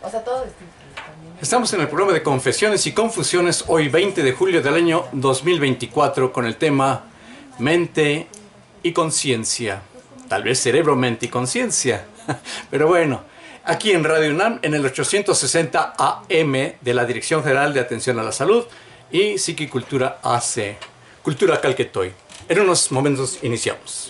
O sea, todo es Estamos en el programa de Confesiones y Confusiones, hoy 20 de julio del año 2024, con el tema mente y conciencia. Tal vez cerebro, mente y conciencia. Pero bueno, aquí en Radio UNAM, en el 860 AM de la Dirección General de Atención a la Salud y Psiquicultura AC, Cultura Calquetoy. En unos momentos iniciamos.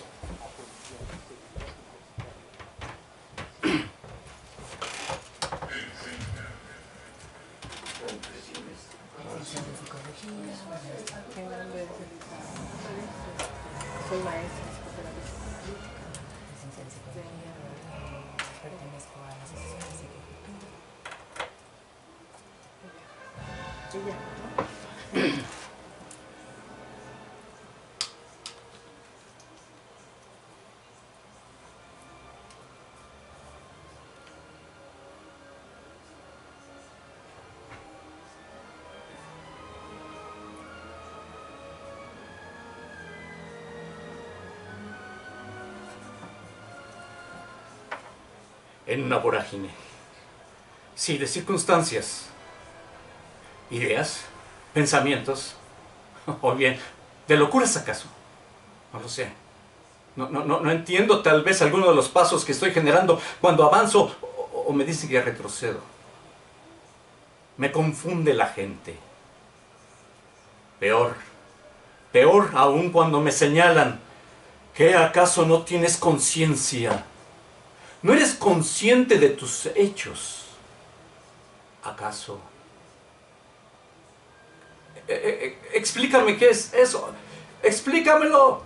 Soy maestra, licenciada en psicología, pertenezco a la Asociación de Psiquicultura. Sí, ya, ¿no? En una vorágine, sí, de circunstancias, ideas, pensamientos, o bien, de locuras acaso, no lo sé. No entiendo tal vez alguno de los pasos que estoy generando cuando avanzo o me dicen que retrocedo. Me confunde la gente. Peor aún cuando me señalan que acaso no tienes conciencia. ¿No eres consciente de tus hechos? ¿Acaso? Explícame qué es eso. Explícamelo.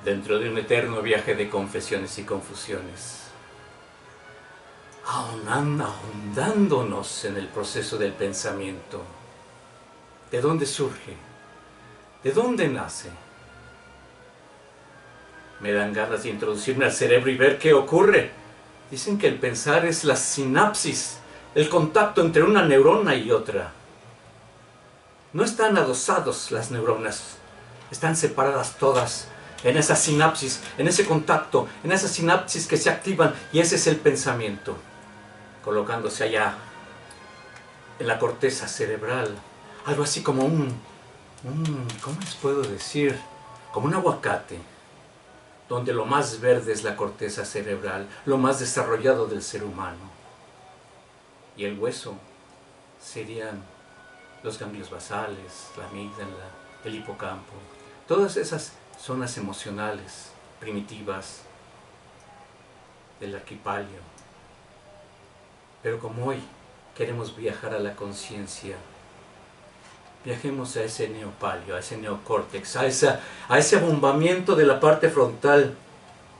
Dentro de un eterno viaje de confesiones y confusiones, ahondándonos en el proceso del pensamiento. ¿De dónde surge? ¿De dónde nace? Me dan ganas de introducirme al cerebro y ver qué ocurre. Dicen que el pensar es la sinapsis, el contacto entre una neurona y otra. No están adosados las neuronas, están separadas todas en esa sinapsis, en ese contacto, en esa sinapsis que se activan, y ese es el pensamiento, colocándose allá en la corteza cerebral, algo así como ¿cómo les puedo decir? Como un aguacate, donde lo más verde es la corteza cerebral, lo más desarrollado del ser humano, y el hueso serían los ganglios basales, la amígdala, el hipocampo, todas esas zonas emocionales primitivas del arquipalio. Pero como hoy queremos viajar a la conciencia, viajemos a ese neopalio, a ese neocórtex, a ese abombamiento de la parte frontal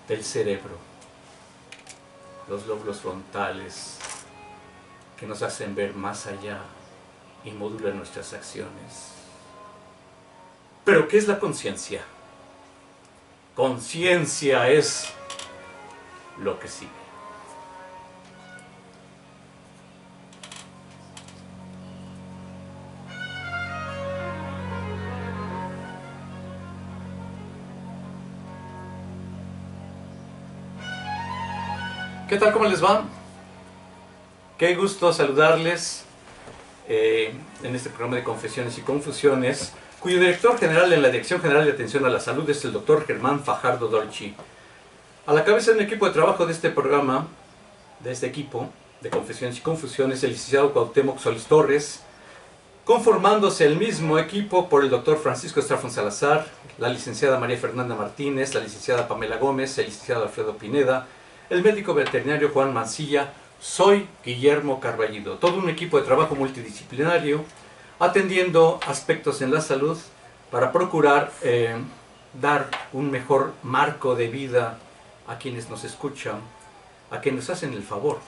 del cerebro, los lóbulos frontales que nos hacen ver más allá y modulan nuestras acciones. ¿Pero qué es la conciencia? Conciencia es lo que sigue. ¿Qué tal? ¿Cómo les va? Qué gusto saludarles en este programa de Confesiones y Confusiones, cuyo director general en la Dirección General de Atención a la Salud es el doctor Germán Fajardo Dolci. A la cabeza de un equipo de trabajo de este programa, de este equipo de Confesiones y Confusiones, el licenciado Cuauhtémoc Solís Torres, conformándose el mismo equipo por el doctor Francisco Estrafón Salazar, la licenciada María Fernanda Martínez, la licenciada Pamela Gómez, el licenciado Alfredo Pineda, el médico veterinario Juan Mancilla. Soy Guillermo Carballido, todo un equipo de trabajo multidisciplinario atendiendo aspectos en la salud para procurar dar un mejor marco de vida a quienes nos escuchan, a quienes nos hacen el favor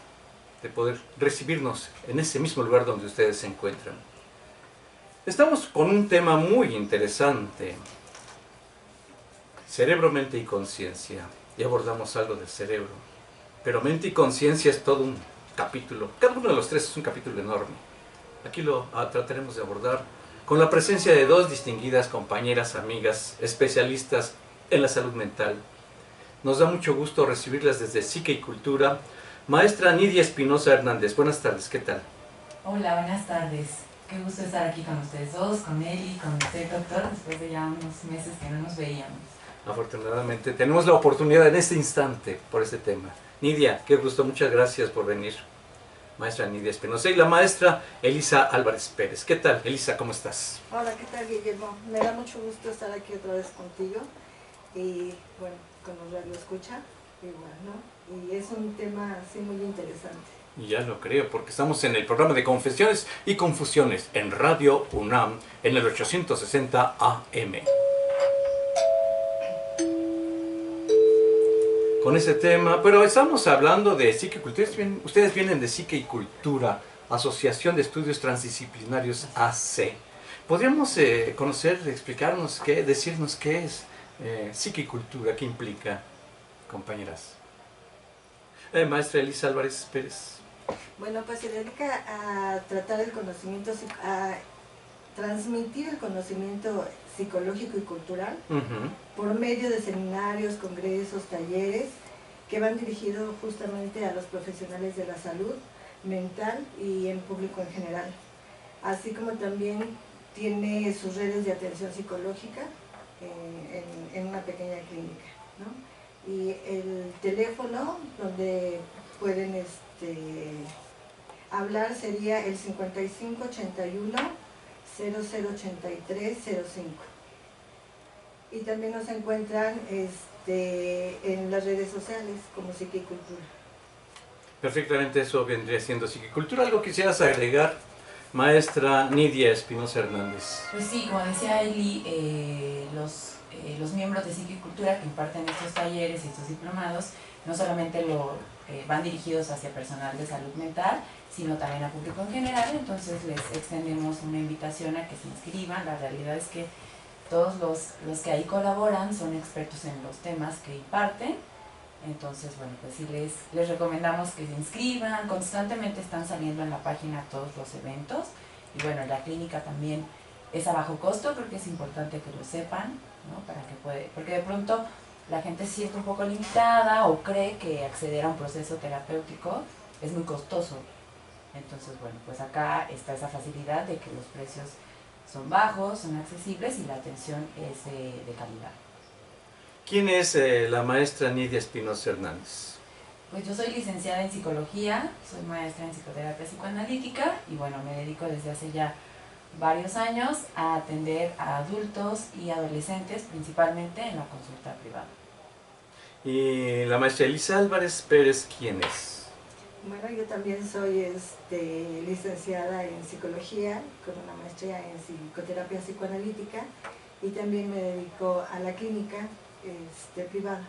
de poder recibirnos en ese mismo lugar donde ustedes se encuentran. Estamos con un tema muy interesante: cerebro, mente y conciencia. Ya abordamos algo del cerebro, pero mente y conciencia es todo un capítulo. Cada uno de los tres es un capítulo enorme. Aquí lo trataremos de abordar con la presencia de dos distinguidas compañeras, amigas, especialistas en la salud mental. Nos da mucho gusto recibirlas desde Psique y Cultura. Maestra Nidia Espinosa Hernández, buenas tardes, ¿qué tal? Hola, buenas tardes. Qué gusto estar aquí con ustedes dos, con Eli, con usted, doctor, después de ya unos meses que no nos veíamos. Afortunadamente tenemos la oportunidad en este instante por este tema. Nidia, qué gusto, muchas gracias por venir. Maestra Nidia Espinosa y la maestra Elisa Álvarez Pérez. ¿Qué tal, Elisa? ¿Cómo estás? Hola, ¿qué tal, Guillermo? Me da mucho gusto estar aquí otra vez contigo y, bueno, con los radio escucha, igual, ¿no? Y es un tema así muy interesante. Y ya lo creo, porque estamos en el programa de Confesiones y Confusiones en Radio UNAM en el 860 AM. Con ese tema, pero estamos hablando de Psique y Cultura. Ustedes vienen de Psique y Cultura, Asociación de Estudios Transdisciplinarios AC. ¿Podríamos conocer, explicarnos decirnos qué es Psique y Cultura, qué implica, compañeras? Maestra Elisa Álvarez Pérez. Bueno, pues se dedica a tratar el conocimiento, a transmitir el conocimiento psicológico y cultural por medio de seminarios, congresos, talleres que van dirigidos justamente a los profesionales de la salud mental y en público en general. Así como también tiene sus redes de atención psicológica en una pequeña clínica, ¿no? Y el teléfono donde pueden hablar sería el 5581 008305. Y también nos encuentran en las redes sociales como Psique y Cultura. Perfectamente, eso vendría siendo Psique y Cultura. ¿Algo quisieras agregar, maestra Nidia Espinosa Hernández? Pues sí, como decía Eli, los miembros de Psique y Cultura que imparten estos talleres y estos diplomados no solamente van dirigidos hacia personal de salud mental, sino también a público en general. Entonces les extendemos una invitación a que se inscriban. La realidad es que todos los que ahí colaboran son expertos en los temas que imparten. Entonces, bueno, pues sí les recomendamos que se inscriban. Constantemente están saliendo en la página todos los eventos. Y bueno, la clínica también es a bajo costo, creo que es importante que lo sepan, ¿no? Porque de pronto la gente se siente un poco limitada o cree que acceder a un proceso terapéutico es muy costoso. Entonces, bueno, pues acá está esa facilidad de que los precios son bajos, son accesibles y la atención es de calidad. ¿Quién es la maestra Nidia Espinosa Hernández? Pues yo soy licenciada en psicología, soy maestra en psicoterapia psicoanalítica y bueno, me dedico desde hace ya varios años a atender a adultos y adolescentes, principalmente en la consulta privada. Y la maestra Elisa Álvarez Pérez, ¿quién es? Bueno, yo también soy licenciada en psicología con una maestría en psicoterapia psicoanalítica y también me dedico a la clínica privada.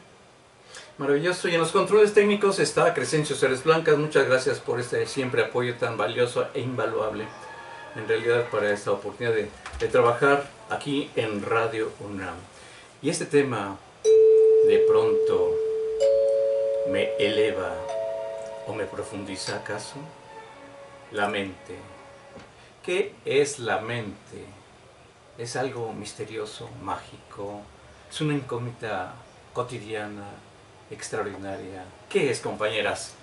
Maravilloso. Y en los controles técnicos está Crescencio Ceres Blancas. Muchas gracias por este siempre apoyo tan valioso e invaluable, en realidad, para esta oportunidad de trabajar aquí en Radio UNAM. Y este tema de pronto me eleva o me profundiza, ¿acaso? La mente. ¿Qué es la mente? ¿Es algo misterioso, mágico? ¿Es una incógnita cotidiana, extraordinaria? ¿Qué es, compañeras?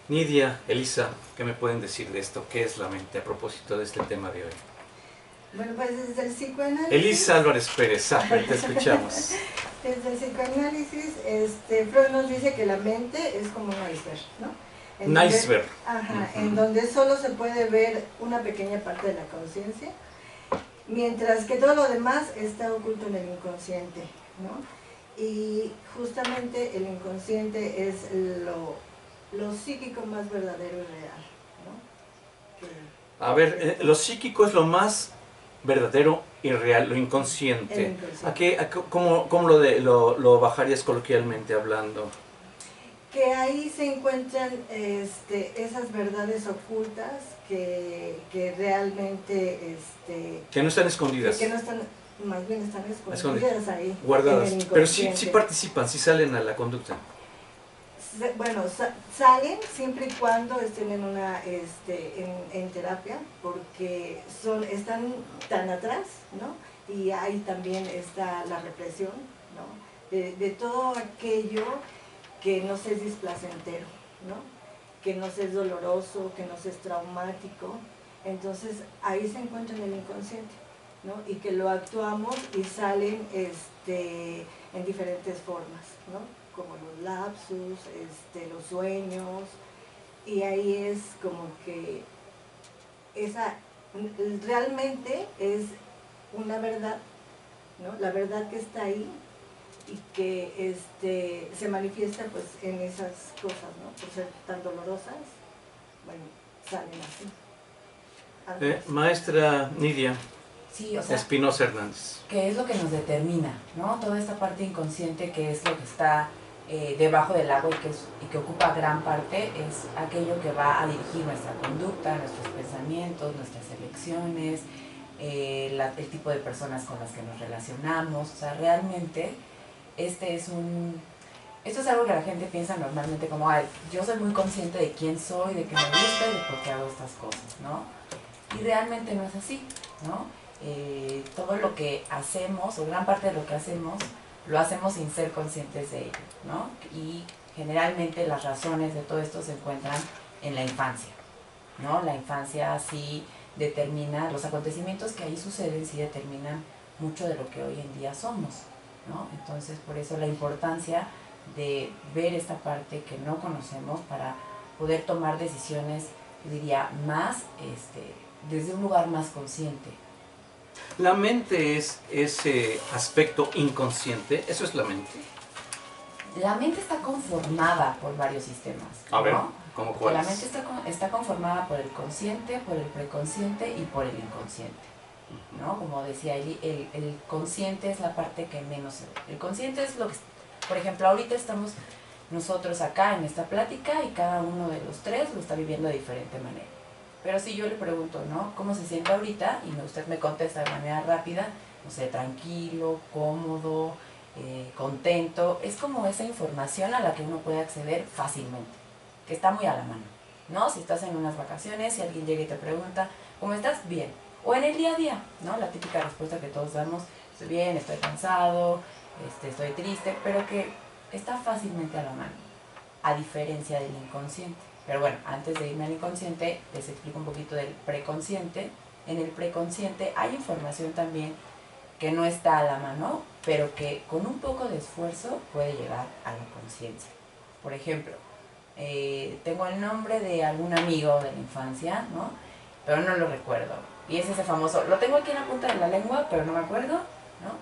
Nidia, Elisa, ¿qué me pueden decir de esto? ¿Qué es la mente a propósito de este tema de hoy? Bueno, pues desde el psicoanálisis... Elisa Álvarez Pérez, te escuchamos. Desde el psicoanálisis, Freud nos dice que la mente es como un iceberg, ¿no? Un iceberg. En donde solo se puede ver una pequeña parte de la conciencia, mientras que todo lo demás está oculto en el inconsciente, ¿no? Y justamente el inconsciente es lo psíquico más verdadero y real, ¿no? A ver, lo psíquico es lo más verdadero y real, lo inconsciente. ¿Cómo lo bajarías coloquialmente hablando? Que ahí se encuentran esas verdades ocultas que realmente... que no están escondidas. Que no están, más bien están escondidas ahí. Guardadas. Pero sí participan, sí salen a la conducta. bueno, salen siempre y cuando estén en en terapia, porque están tan atrás, ¿no? Y ahí también está la represión, ¿no? De todo aquello que nos es displacentero, ¿no? Que nos es doloroso, que nos es traumático. Entonces ahí se encuentra en el inconsciente, ¿no? Y que lo actuamos y salen en diferentes formas, ¿no? Como los lapsus, los sueños, y ahí es como que realmente es una verdad, ¿no? La verdad que está ahí y que se manifiesta pues en esas cosas, ¿no? Por ser tan dolorosas, bueno, salen así. Maestra Nidia, Sí, o sea, Espinosa Hernández. ¿qué es lo que nos determina, ¿no? Toda esta parte inconsciente, que es lo que está debajo del agua y que ocupa gran parte, es aquello que va a dirigir nuestra conducta, nuestros pensamientos, nuestras elecciones, el tipo de personas con las que nos relacionamos. O sea, realmente esto es algo que la gente piensa normalmente como, ay, yo soy muy consciente de quién soy, de qué me gusta y de por qué hago estas cosas, ¿no? Y realmente no es así, ¿no? Todo lo que hacemos, o gran parte de lo que hacemos, lo hacemos sin ser conscientes de ello, ¿no? Y generalmente las razones de todo esto se encuentran en la infancia, ¿no? La infancia sí determina, los acontecimientos que ahí suceden sí determinan mucho de lo que hoy en día somos, ¿no? Entonces, por eso la importancia de ver esta parte que no conocemos para poder tomar decisiones, diría, más desde un lugar más consciente. La mente es ese aspecto inconsciente, eso es la mente. La mente está conformada por varios sistemas, ¿no? A ver, ¿cómo cuáles? La mente está conformada por el consciente, por el preconsciente y por el inconsciente, ¿no? Como decía Eli, el consciente es la parte que menos se ve. El consciente es lo que, por ejemplo, ahorita estamos nosotros acá en esta plática y cada uno de los tres lo está viviendo de diferente manera. Pero si yo le pregunto, ¿no? ¿Cómo se siente ahorita? Y usted me contesta de manera rápida, no sé, tranquilo, cómodo, contento. Es como esa información a la que uno puede acceder fácilmente, que está muy a la mano, ¿no? Si estás en unas vacaciones, si alguien llega y te pregunta, ¿cómo estás? Bien. O en el día a día, ¿no? La típica respuesta que todos damos, estoy bien, estoy cansado, estoy triste, pero que está fácilmente a la mano, a diferencia del inconsciente. Pero bueno, antes de irme al inconsciente, les explico un poquito del preconsciente. En el preconsciente hay información también que no está a la mano, pero que con un poco de esfuerzo puede llegar a la conciencia. Por ejemplo, tengo el nombre de algún amigo de la infancia, ¿no? Pero no lo recuerdo. Y es ese famoso, lo tengo aquí en la punta de la lengua, pero no me acuerdo, ¿no?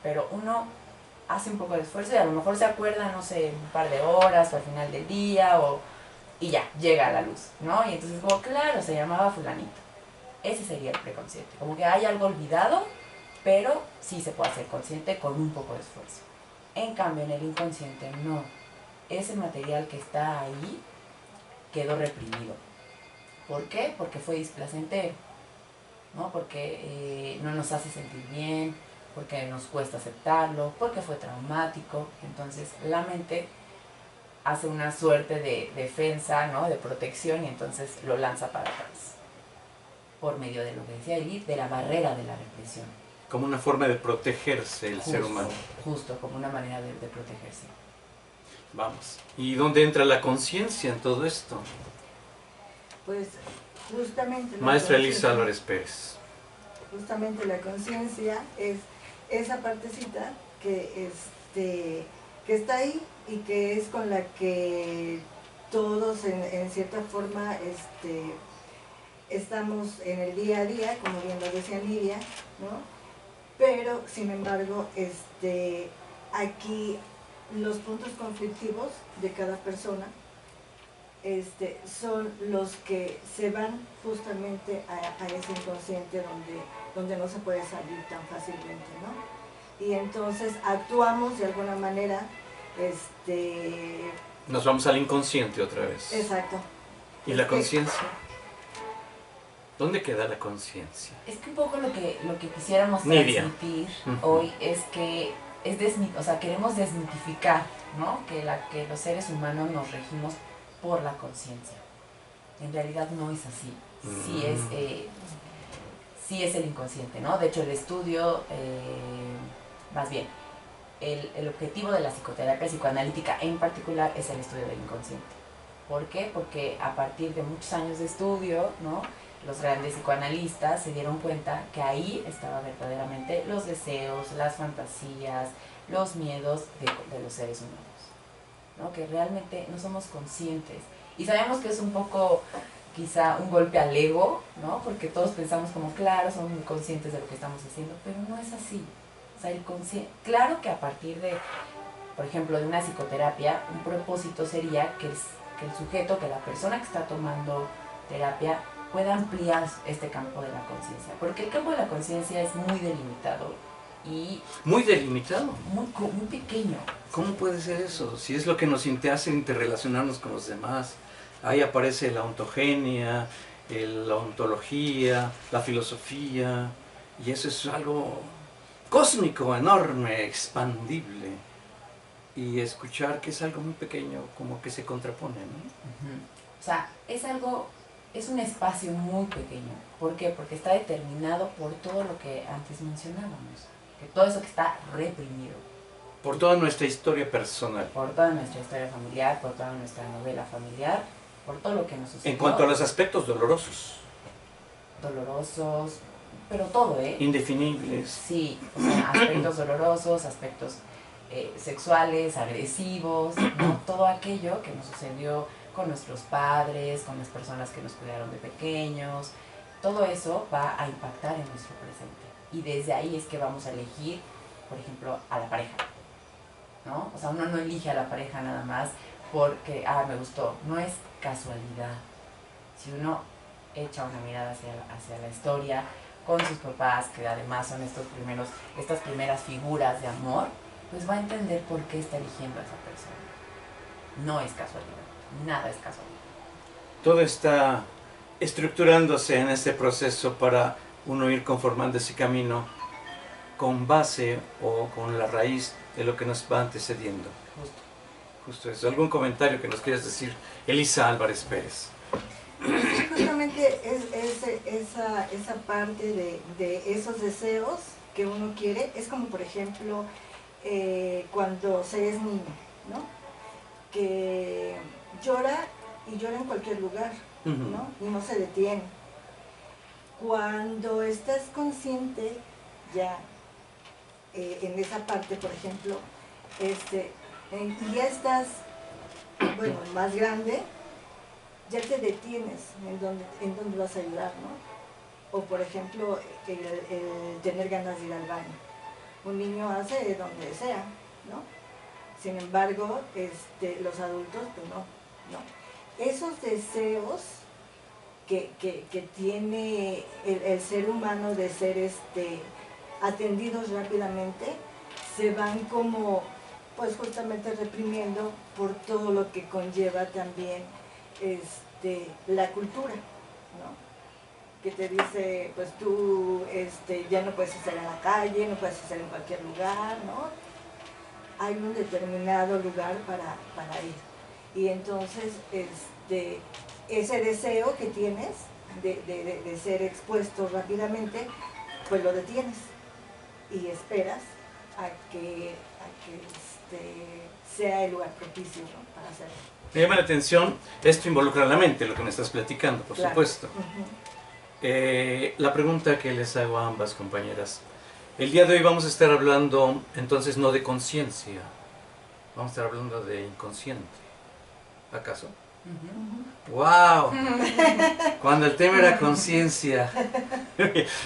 Pero uno hace un poco de esfuerzo y a lo mejor se acuerda, no sé, un par de horas o al final del día y ya, llega a la luz, ¿no? Y entonces como, claro, se llamaba fulanito. Ese sería el preconsciente. Como que hay algo olvidado, pero sí se puede hacer consciente con un poco de esfuerzo. En cambio, en el inconsciente no. Ese material que está ahí quedó reprimido. ¿Por qué? Porque fue displacentero, ¿no? Porque no nos hace sentir bien, porque nos cuesta aceptarlo, porque fue traumático. Entonces la mente hace una suerte de defensa, ¿no? De protección, y entonces lo lanza para atrás, por medio de lo que decía Edith, de la barrera de la represión. Como una forma de protegerse el ser humano. Justo, como una manera de protegerse. Vamos. ¿Y dónde entra la conciencia en todo esto? Pues justamente... Maestra Elisa Álvarez Pérez. Justamente la conciencia es esa partecita que está ahí y que es con la que todos en cierta forma estamos en el día a día, como bien lo decía Nidia, ¿no? Pero sin embargo aquí los puntos conflictivos de cada persona son los que se van justamente a ese inconsciente donde no se puede salir tan fácilmente, ¿no? Y entonces actuamos de alguna manera, Nos vamos al inconsciente otra vez. Exacto. ¿Y la conciencia? ¿Dónde queda la conciencia? Es que un poco lo que quisiéramos transmitir hoy es que o sea, queremos desmitificar, ¿no? Que los seres humanos nos regimos por la conciencia. En realidad no es así. Sí es el inconsciente, ¿no? De hecho, el estudio, más bien, el objetivo de la psicoterapia psicoanalítica en particular es el estudio del inconsciente. ¿Por qué? Porque a partir de muchos años de estudio, ¿no?, los grandes psicoanalistas se dieron cuenta que ahí estaba verdaderamente los deseos, las fantasías, los miedos de los seres humanos, ¿no? Que realmente no somos conscientes. Y sabemos que es un poco, quizá, un golpe al ego, ¿no? Porque todos pensamos como, claro, somos muy conscientes de lo que estamos haciendo, pero no es así. O sea, claro que a partir de, por ejemplo, de una psicoterapia, un propósito sería que el sujeto, que la persona que está tomando terapia, pueda ampliar este campo de la conciencia. Porque el campo de la conciencia es muy delimitado y... ¿Muy delimitado? Muy pequeño. ¿Cómo puede ser eso? Si es lo que nos hace interrelacionarnos con los demás. Ahí aparece la ontogenia, la ontología, la filosofía, y eso es algo cósmico, enorme, expandible. Y escuchar que es algo muy pequeño, como que se contrapone, ¿no? O sea, es un espacio muy pequeño. ¿Por qué? Porque está determinado por todo lo que antes mencionábamos. Que todo eso que está reprimido. Por toda nuestra historia personal. Por toda nuestra historia familiar, por toda nuestra novela familiar, por todo lo que nos sucedió. En cuanto a los aspectos dolorosos. Dolorosos, pero todo, ¿eh? Indefinibles. Sí, o sea, aspectos dolorosos, aspectos sexuales, agresivos, ¿no? Todo aquello que nos sucedió con nuestros padres, con las personas que nos cuidaron de pequeños, todo eso va a impactar en nuestro presente. Y desde ahí es que vamos a elegir, por ejemplo, a la pareja, ¿no? O sea, uno no elige a la pareja nada más porque, me gustó, no es casualidad. Si uno echa una mirada hacia la historia, con sus papás, que además son estas primeras figuras de amor, pues va a entender por qué está eligiendo a esa persona. No es casualidad. Nada es casualidad. Todo está estructurándose en este proceso para uno ir conformando ese camino con base o con la raíz de lo que nos va antecediendo. Justo eso. ¿Algún comentario que nos quieras decir, Elisa Álvarez Pérez? Justamente esa parte de esos deseos que uno quiere, es como por ejemplo cuando se es niño, ¿no? Que llora y llora en cualquier lugar, ¿no? Y no se detiene. Cuando estás consciente ya en esa parte, por ejemplo, y ya estás, bueno, más grande, ya te detienes en dónde vas a ayudar, ¿no? O por ejemplo, el tener ganas de ir al baño. Un niño hace donde sea, ¿no? Sin embargo, los adultos, pues no. Esos deseos que tiene el ser humano de ser atendidos rápidamente, se van como, pues justamente reprimiendo por todo lo que conlleva también la cultura, ¿no? Que te dice, pues tú ya no puedes estar en la calle, no puedes estar en cualquier lugar, ¿no? Hay un determinado lugar para ir. Y entonces ese deseo que tienes de ser expuesto rápidamente, pues lo detienes y esperas a que sea el lugar propicio, ¿no?, para hacerlo. Me llama la atención, esto involucra la mente, lo que me estás platicando, por supuesto. La pregunta que les hago a ambas compañeras. El día de hoy vamos a estar hablando, entonces, no de conciencia, vamos a estar hablando de inconsciente. ¿Acaso? ¡Wow! Cuando el tema era conciencia.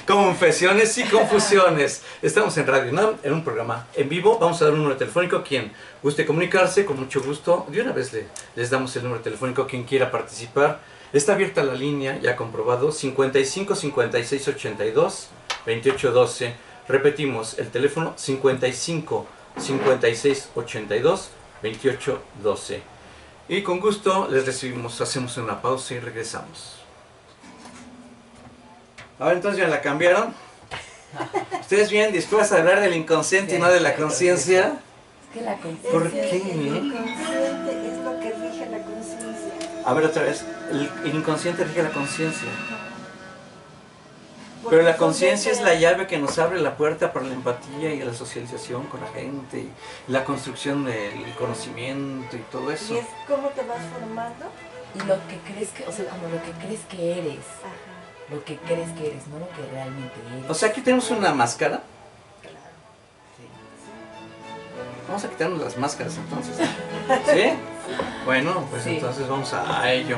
Confesiones y confusiones. Estamos en Radio UNAM, en un programa en vivo. Vamos a dar un número telefónico. Quien guste comunicarse, con mucho gusto. De una vez les damos el número telefónico. Quien quiera participar. Está abierta la línea, ya comprobado, 55 56 82 28 12. Repetimos, el teléfono 55 56 82 28 12. Y con gusto les recibimos, hacemos una pausa y regresamos. Ahora entonces ya la cambiaron. ¿Ustedes bien dispuestos a hablar del inconsciente y no de la conciencia? Es que la conciencia... ¿Por qué? El inconsciente es lo que rige la conciencia. A ver otra vez, el inconsciente rige la conciencia. Porque Pero la son conciencia es la desde- llave que nos abre la puerta para la empatía y la socialización con la gente, y la construcción del conocimiento y todo eso. Y es cómo te vas formando. Y lo que crees que, o sea, como lo que crees que eres. Ajá, Lo que crees que eres, no lo que realmente eres. O sea, aquí tenemos una máscara. claro. Sí. Vamos a quitarnos las máscaras entonces. ¿Sí? Bueno, pues Sí. entonces vamos a ello.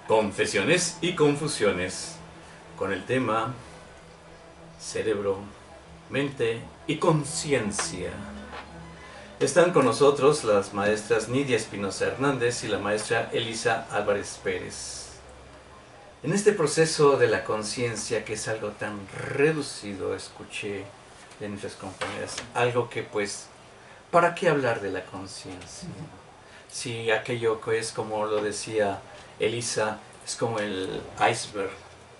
Confesiones y confusiones con el tema cerebro, mente y conciencia. Están con nosotros las maestras Nidia Espinosa Hernández y la maestra Elisa Álvarez Pérez. En este proceso de la conciencia, que es algo tan reducido, escuché de nuestras compañeras, algo que pues, ¿para qué hablar de la conciencia? Si aquello que es, como lo decía Elisa, es como el iceberg,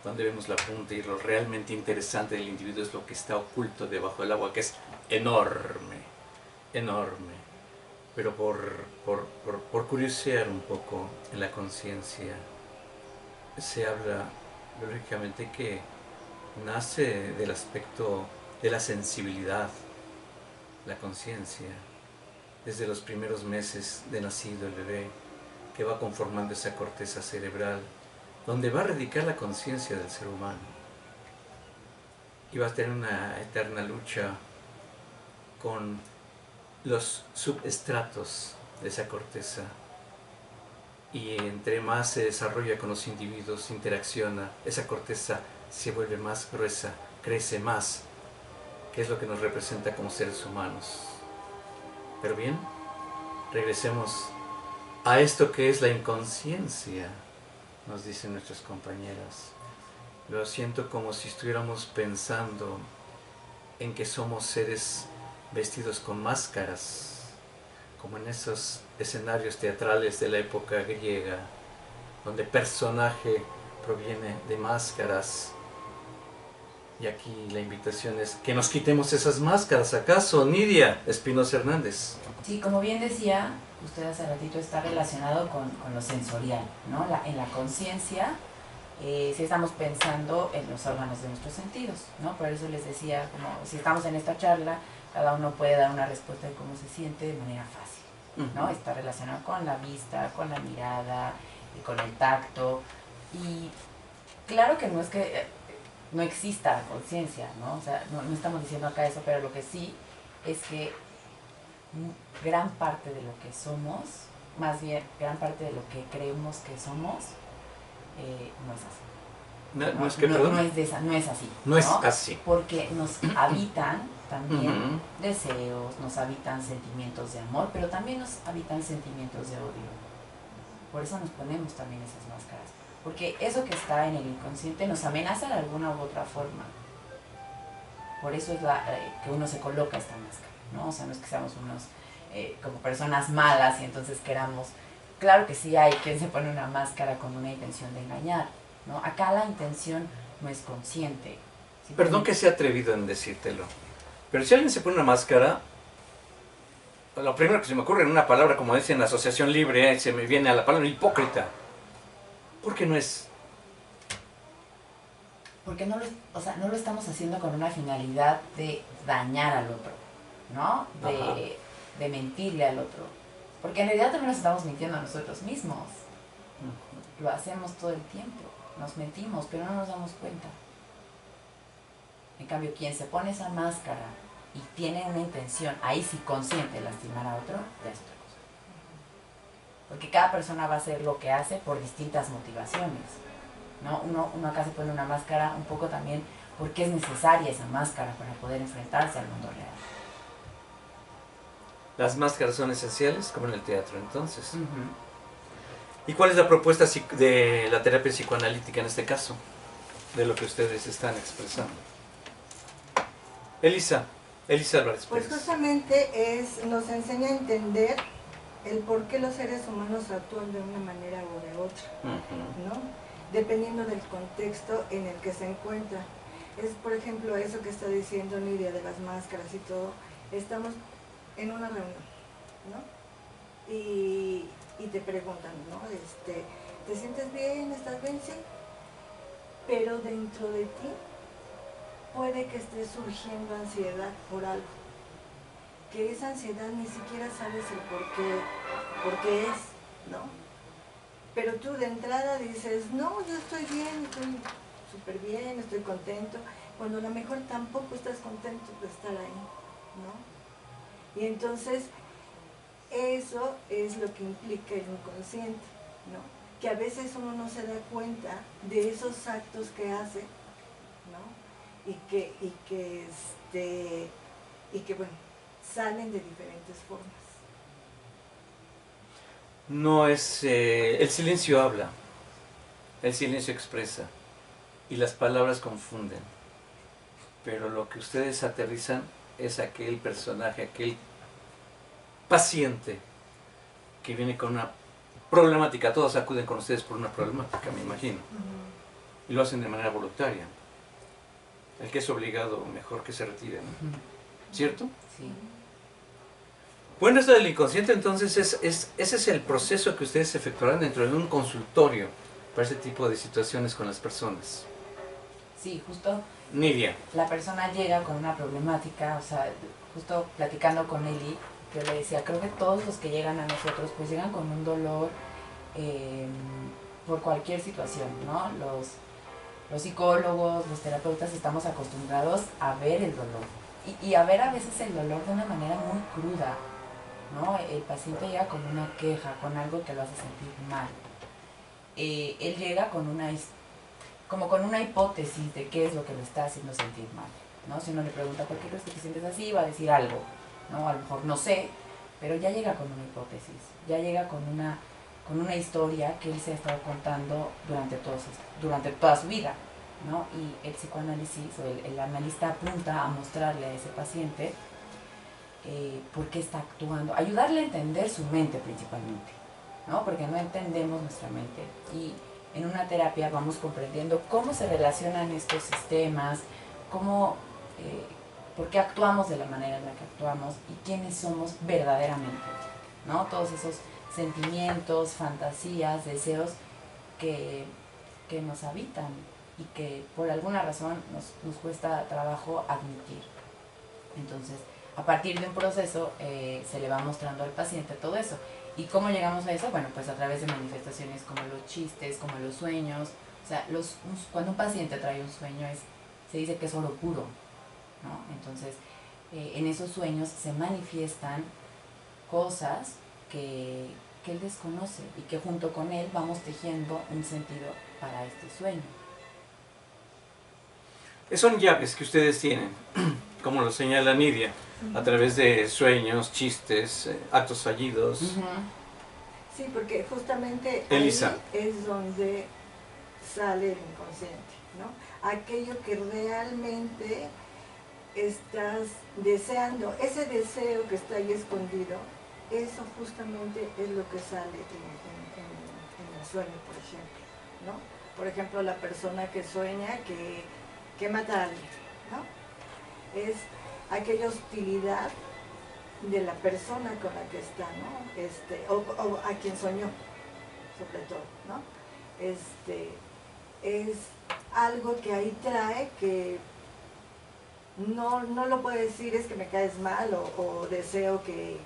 donde vemos la punta, y lo realmente interesante del individuo es lo que está oculto debajo del agua, que es enorme, enorme. Pero por curiosear un poco en la conciencia, se habla lógicamente que nace del aspecto de la sensibilidad, la conciencia, desde los primeros meses de nacido el bebé, que va conformando esa corteza cerebral, donde va a radicar la conciencia del ser humano. Y va a tener una eterna lucha con los subestratos de esa corteza. Y entre más se desarrolla con los individuos, interacciona, esa corteza se vuelve más gruesa, crece más, que es lo que nos representa como seres humanos. Pero bien, regresemos a esto que es la inconsciencia, nos dicen nuestras compañeras. Lo siento como si estuviéramos pensando en que somos seres vestidos con máscaras, como en esos escenarios teatrales de la época griega, donde personaje proviene de máscaras. Y aquí la invitación es que nos quitemos esas máscaras, ¿acaso, Nidia Espinosa Hernández? Sí, como bien decía, usted hace ratito, está relacionado con lo sensorial, ¿no? En la conciencia, si estamos pensando en los órganos de nuestros sentidos, ¿no? Por eso les decía, como si estamos en esta charla, cada uno puede dar una respuesta de cómo se siente de manera fácil, ¿no? Está relacionado con la vista, con la mirada, con el tacto, y claro que no es que no exista la conciencia, ¿no? O sea, no estamos diciendo acá eso, pero lo que sí es que gran parte de lo que somos, más bien gran parte de lo que creemos que somos, no es así. No es que, perdón. No es así. No es así. Porque nos habitan también deseos, nos habitan sentimientos de amor, pero también nos habitan sentimientos de odio. Por eso nos ponemos también esas máscaras. Porque eso que está en el inconsciente nos amenaza de alguna u otra forma. Por eso es que uno se coloca esta máscara, ¿no? O sea, no es que seamos unos como personas malas y entonces queramos... Claro que sí hay quien se pone una máscara con una intención de engañar, ¿no? Acá la intención no es consciente. Perdón que sea atrevido en decírtelo, pero si alguien se pone una máscara, lo primero que se me ocurre en una palabra, como dice en la asociación libre, se me viene a la palabra hipócrita. ¿Por qué no es? Porque no lo estamos haciendo con una finalidad de dañar al otro, ¿no? De mentirle al otro. Porque en realidad también nos estamos mintiendo a nosotros mismos. Lo hacemos todo el tiempo. Nos mentimos, pero no nos damos cuenta. En cambio, quien se pone esa máscara y tiene una intención, ahí sí consciente de lastimar a otro, ya es otra cosa. Porque cada persona va a hacer lo que hace por distintas motivaciones, ¿no? Uno acá se pone una máscara un poco también porque es necesaria esa máscara para poder enfrentarse al mundo real. Las máscaras son esenciales, como en el teatro, entonces. ¿Y cuál es la propuesta de la terapia psicoanalítica en este caso? De lo que ustedes están expresando. Elisa Álvarez Pues Pérez. justamente nos enseña a entender el por qué los seres humanos actúan de una manera o de otra, ¿no? Dependiendo del contexto en el que se encuentra. Es, por ejemplo, eso que está diciendo Nidia de las máscaras y todo. Estamos en una reunión, ¿no? Y te preguntan, ¿no? ¿Te sientes bien? ¿Estás bien? Sí. Pero dentro de ti puede que esté surgiendo ansiedad por algo. Que esa ansiedad ni siquiera sabes el por qué es, ¿no? Pero tú de entrada dices, no, yo estoy bien, estoy súper bien, estoy contento, cuando a lo mejor tampoco estás contento de estar ahí, ¿no? Y entonces, eso es lo que implica el inconsciente, ¿no? Que a veces uno no se da cuenta de esos actos que hace, ¿no? Y que bueno, salen de diferentes formas. No es... el silencio habla, el silencio expresa, y las palabras confunden. Pero lo que ustedes aterrizan es aquel personaje, aquel paciente que viene con una problemática. Todos acuden con ustedes por una problemática, me imagino. Y lo hacen de manera voluntaria. El que es obligado, mejor que se retire, ¿no? ¿Cierto? Sí. Bueno, esto del inconsciente, entonces, ese es el proceso que ustedes efectuarán dentro de un consultorio para ese tipo de situaciones con las personas. Sí, justo. Nidia. La persona llega con una problemática, o sea, justo platicando con Eli, yo le decía, creo que todos los que llegan a nosotros, pues llegan con un dolor por cualquier situación, ¿no? Los psicólogos, los terapeutas estamos acostumbrados a ver el dolor y a ver a veces el dolor de una manera muy cruda, ¿no? El paciente llega con una queja, con algo que lo hace sentir mal. Él llega con como con una hipótesis de qué es lo que lo está haciendo sentir mal, ¿no? Si uno le pregunta por qué crees que te sientes así, va a decir algo, ¿no? A lo mejor no sé, pero ya llega con una hipótesis, ya llega con una historia que él se ha estado contando durante toda su vida, ¿no? Y el psicoanálisis o el analista apunta a mostrarle a ese paciente por qué está actuando, ayudarle a entender su mente principalmente, ¿no? Porque no entendemos nuestra mente y en una terapia vamos comprendiendo cómo se relacionan estos sistemas, por qué actuamos de la manera en la que actuamos y quiénes somos verdaderamente, ¿no? Todos esos sentimientos, fantasías, deseos que nos habitan y que por alguna razón nos cuesta trabajo admitir. Entonces, a partir de un proceso se le va mostrando al paciente todo eso. ¿Y cómo llegamos a eso? Bueno, pues a través de manifestaciones como los chistes, como los sueños. O sea, cuando un paciente trae un sueño se dice que es oro puro, ¿no? Entonces, en esos sueños se manifiestan cosas que él desconoce y que junto con él vamos tejiendo un sentido para este sueño. Son llaves que ustedes tienen, como lo señala Nidia, a través de sueños, chistes, actos fallidos. Sí, porque justamente Elisa. ahí es donde sale el inconsciente, ¿no? Aquello que realmente estás deseando, ese deseo que está ahí escondido, eso justamente es lo que sale en el sueño, por ejemplo, ¿no? Por ejemplo, la persona que sueña que mata a alguien, ¿no? Es aquella hostilidad de la persona con la que está, ¿no? O a quien soñó, sobre todo, ¿no? Es algo que ahí trae que no lo puede decir, es que me caes mal o deseo que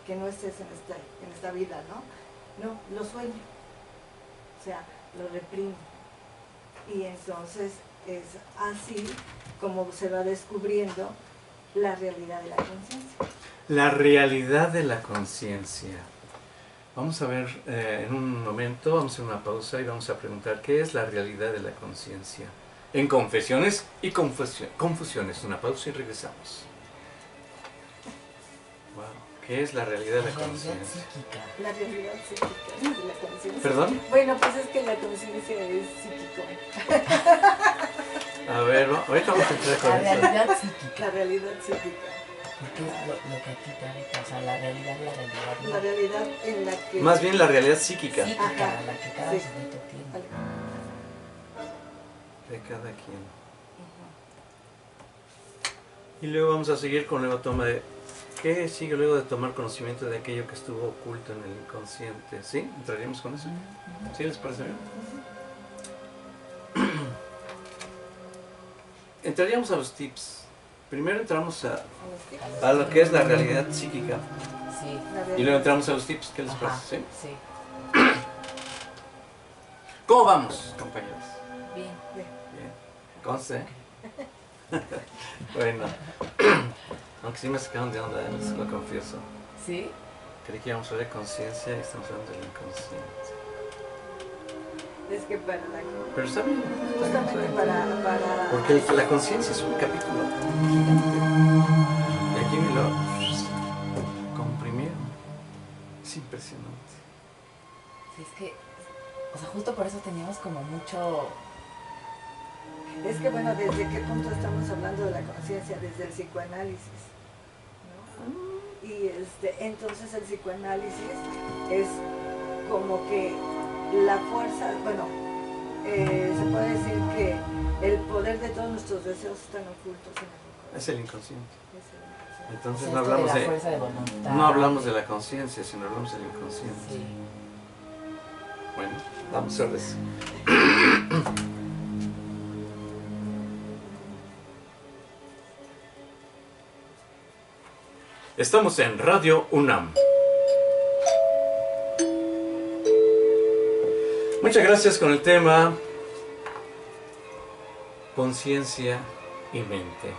no estés en esta vida, ¿no? No, lo sueño, o sea, lo reprimo. Y entonces es así como se va descubriendo la realidad de la conciencia. La realidad de la conciencia. Vamos a ver en un momento, vamos a hacer una pausa y vamos a preguntar qué es la realidad de la conciencia. En Confesiones y Confusiones. Una pausa y regresamos. Wow. ¿Qué es la realidad de la conciencia? La realidad psíquica de la conciencia. ¿Perdón? Bueno, pues es que la conciencia es psíquico. A ver, ahorita vamos a entrar con La eso. realidad psíquica. La realidad psíquica. Porque es lo que a ti te afecta, o sea, la realidad. La realidad en la que... Más bien la realidad psíquica Psíquica, Ajá, la que cada sí. sujeto tiene. de cada quien. Y luego vamos a seguir con la toma de... ¿Qué sigue luego de tomar conocimiento de aquello que estuvo oculto en el inconsciente? ¿Sí? ¿Entraríamos con eso? ¿Sí les parece bien? Entraríamos a los tips. Primero entramos a lo que es la realidad psíquica. Sí. Y luego entramos a los tips. ¿Qué les Ajá, parece? ¿Sí? sí. ¿Cómo vamos, compañeros? Bien. Bien. Conste. Bueno. Aunque sí me sacaron de onda, les lo confieso. ¿Sí? Creí que íbamos a hablar de conciencia y estamos hablando del inconsciente. Es que para la... Pero está bien. Justamente para... Porque la conciencia es un capítulo gigante. Y aquí me lo comprimieron. Es impresionante. Sí, es que, o sea, justo por eso teníamos como mucho... Es que bueno, ¿desde qué punto estamos hablando de la conciencia? Desde el psicoanálisis, ¿no? Y entonces el psicoanálisis es como que la fuerza, bueno, se puede decir que el poder de todos nuestros deseos están ocultos en el inconsciente. Es el inconsciente. Es el inconsciente. Entonces o no sea, esto hablamos de la fuerza de voluntad. no hablamos de la conciencia, sino hablamos del inconsciente. Sí. Bueno, vamos a ver eso. Estamos en Radio UNAM. Muchas gracias con el tema Conciencia y Mente.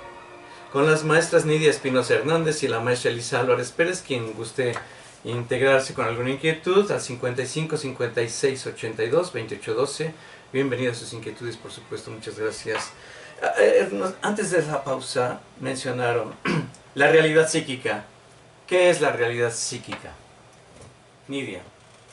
Con las maestras Nidia Espinosa Hernández y la maestra Elisa Álvarez Pérez, quien guste integrarse con alguna inquietud al 55 56 82 28 12. Bienvenidas sus inquietudes, por supuesto, muchas gracias. Antes de la pausa mencionaron la realidad psíquica. ¿Qué es la realidad psíquica? Nidia.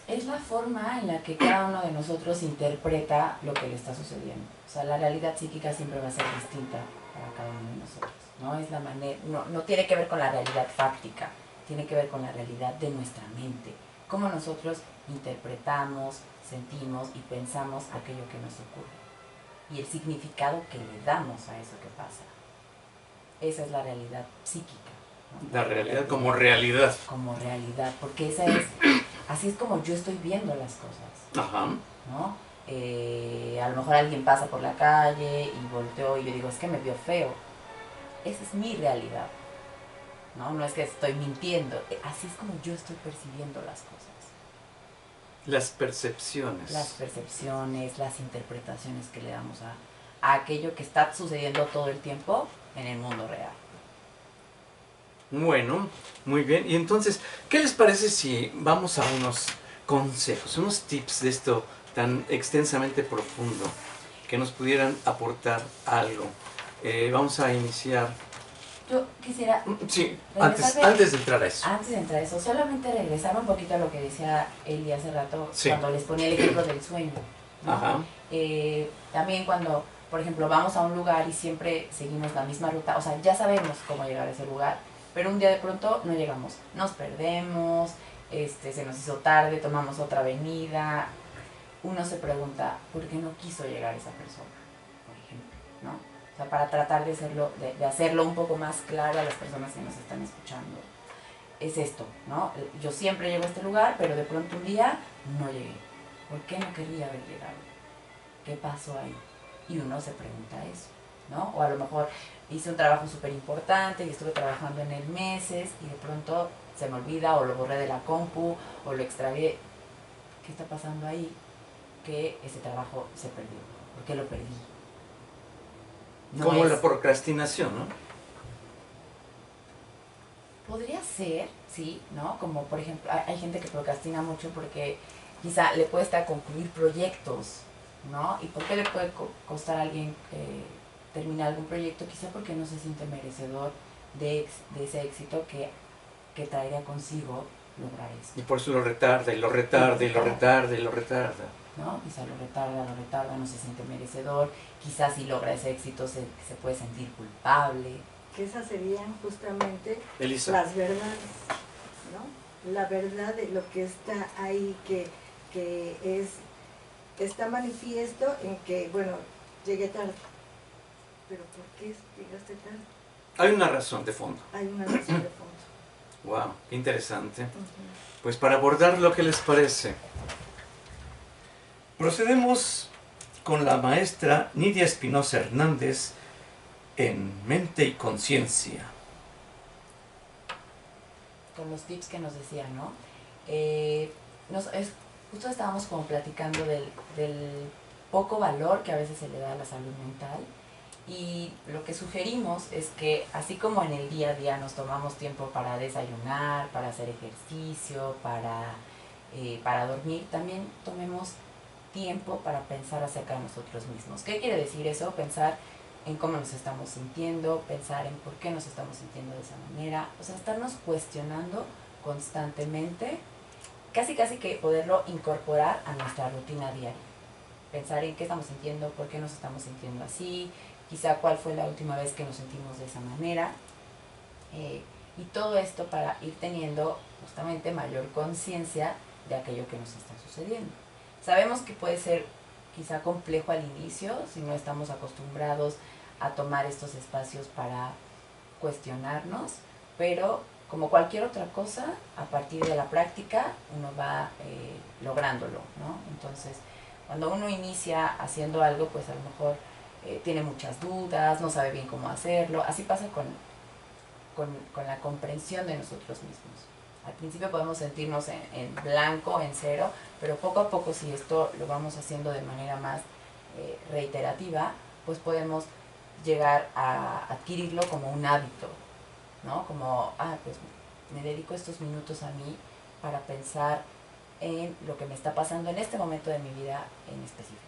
Es la forma en la que cada uno de nosotros interpreta lo que le está sucediendo. O sea, la realidad psíquica siempre va a ser distinta para cada uno de nosotros. No es la manera, no tiene que ver con la realidad fáctica, tiene que ver con la realidad de nuestra mente. Cómo nosotros interpretamos, sentimos y pensamos aquello que nos ocurre. Y el significado que le damos a eso que pasa. Esa es la realidad psíquica, ¿no? La realidad como realidad. Como realidad, porque esa es, así es como yo estoy viendo las cosas, Ajá. ¿no? A lo mejor alguien pasa por la calle y volteó y yo digo, es que me vio feo. Esa es mi realidad, ¿no? No es que estoy mintiendo, así es como yo estoy percibiendo las cosas. Las percepciones. Las percepciones, las interpretaciones que le damos a aquello que está sucediendo todo el tiempo en el mundo real. Bueno, muy bien. Y entonces, ¿qué les parece si vamos a unos consejos, unos tips de esto tan extensamente profundo que nos pudieran aportar algo? Vamos a iniciar. Yo quisiera... Sí, regresarme- antes de entrar a eso. Antes de entrar a eso, solamente regresar un poquito a lo que decía Eli hace rato, Sí. cuando les ponía el ejemplo del sueño, ¿no? Ajá. También cuando, por ejemplo, vamos a un lugar y siempre seguimos la misma ruta, o sea, ya sabemos cómo llegar a ese lugar, pero un día de pronto no llegamos, nos perdemos, se nos hizo tarde, tomamos otra avenida, uno se pregunta, ¿por qué no quiso llegar esa persona? Por ejemplo, ¿no? O sea, para tratar de hacerlo un poco más claro a las personas que nos están escuchando. Es esto, ¿no? Yo siempre llego a este lugar, pero de pronto un día no llegué. ¿Por qué no quería haber llegado? ¿Qué pasó ahí? Y uno se pregunta eso, ¿no? O a lo mejor hice un trabajo súper importante y estuve trabajando en él meses y de pronto se me olvida o lo borré de la compu o lo extravié. ¿Qué está pasando ahí? Que ese trabajo se perdió. ¿Por qué lo perdí? No como es- la procrastinación, ¿no? Podría ser, sí, ¿no? Como por ejemplo, hay gente que procrastina mucho porque quizá le cuesta concluir proyectos, ¿no? ¿Y por qué le puede costar a alguien terminar algún proyecto? Quizá porque no se siente merecedor de ese éxito que traería consigo lograr esto. Y por eso lo retarda, y lo retarda, y lo retarda, y lo retarda. ¿No? Quizá lo retarda, no se siente merecedor, quizás si logra ese éxito se puede sentir culpable. Que esas serían justamente Elisa. las verdades, ¿no? La verdad de lo que está ahí, que está manifiesto en que, bueno, llegué tarde. ¿Pero por qué llegaste tarde? Hay una razón de fondo. Hay una razón de fondo. Wow, qué interesante. Ujú. Pues para abordar lo que les parece, procedemos con la maestra Nidia Espinosa Hernández en Mente y Conciencia. Con los tips que nos decía, ¿no? Justo estábamos como platicando del poco valor que a veces se le da a la salud mental, y lo que sugerimos es que así como en el día a día nos tomamos tiempo para desayunar, para hacer ejercicio, para dormir, también tomemos tiempo para pensar acerca de nosotros mismos. ¿Qué quiere decir eso? Pensar en cómo nos estamos sintiendo, pensar en por qué nos estamos sintiendo de esa manera, o sea, estarnos cuestionando constantemente, casi que poderlo incorporar a nuestra rutina diaria. Pensar en qué estamos sintiendo, por qué nos estamos sintiendo así, quizá cuál fue la última vez que nos sentimos de esa manera, y todo esto para ir teniendo justamente mayor conciencia de aquello que nos está sucediendo. Sabemos que puede ser quizá complejo al inicio si no estamos acostumbrados a tomar estos espacios para cuestionarnos, pero como cualquier otra cosa, a partir de la práctica uno va lográndolo, ¿no? Entonces, cuando uno inicia haciendo algo, pues a lo mejor tiene muchas dudas, no sabe bien cómo hacerlo. Así pasa con la comprensión de nosotros mismos. Al principio podemos sentirnos en blanco, en cero, pero poco a poco, si esto lo vamos haciendo de manera más reiterativa, pues podemos llegar a adquirirlo como un hábito, ¿no? Como, pues me dedico estos minutos a mí para pensar en lo que me está pasando en este momento de mi vida en específico,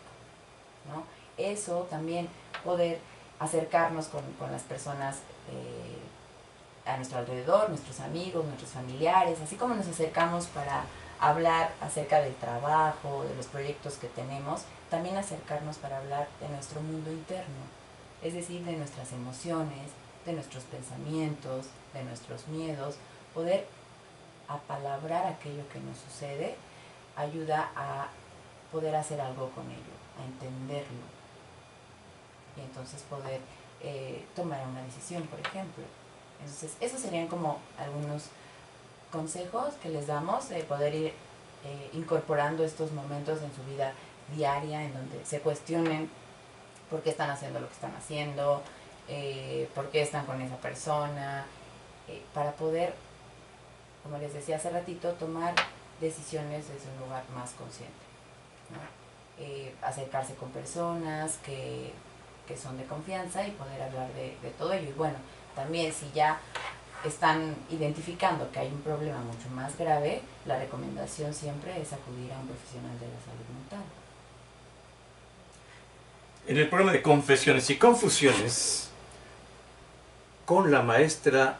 ¿no? Eso también, poder acercarnos con las personas a nuestro alrededor, nuestros amigos, nuestros familiares, así como nos acercamos para hablar acerca del trabajo, de los proyectos que tenemos, también acercarnos para hablar de nuestro mundo interno, es decir, de nuestras emociones, de nuestros pensamientos, de nuestros miedos. Poder apalabrar aquello que nos sucede ayuda a poder hacer algo con ello, a entenderlo, y entonces poder tomar una decisión, por ejemplo. Entonces, esos serían como algunos consejos que les damos de poder ir incorporando estos momentos en su vida diaria, en donde se cuestionen por qué están haciendo lo que están haciendo, por qué están con esa persona, para poder, como les decía hace ratito, tomar decisiones desde un lugar más consciente, ¿no? Acercarse con personas que son de confianza y poder hablar de todo ello. Y bueno, también si ya están identificando que hay un problema mucho más grave, la recomendación siempre es acudir a un profesional de la salud mental. En el programa de Confesiones y Confusiones, con la maestra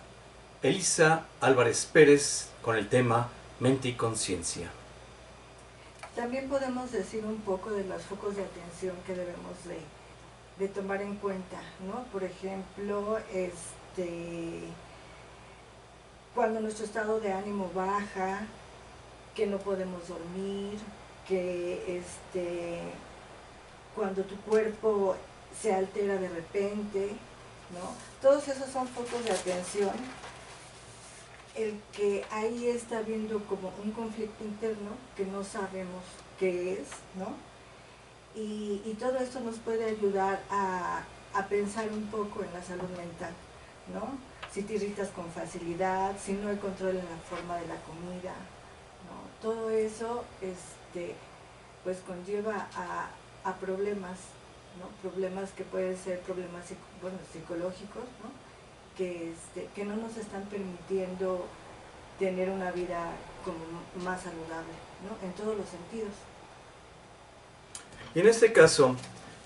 Elisa Álvarez Pérez, con el tema Mente y Conciencia. También podemos decir un poco de los focos de atención que debemos de tomar en cuenta, ¿no? Por ejemplo, cuando nuestro estado de ánimo baja, que no podemos dormir, que cuando tu cuerpo se altera de repente, ¿no? Todos esos son focos de atención. El que ahí está viendo como un conflicto interno que no sabemos qué es, ¿no? Y todo esto nos puede ayudar a pensar un poco en la salud mental, ¿no? Si te irritas con facilidad, si no hay control en la forma de la comida, ¿no? Todo eso pues conlleva a problemas ¿no? Problemas que pueden ser problemas psicológicos, ¿no? Que no nos están permitiendo tener una vida como más saludable, ¿no? En todos los sentidos. Y en este caso,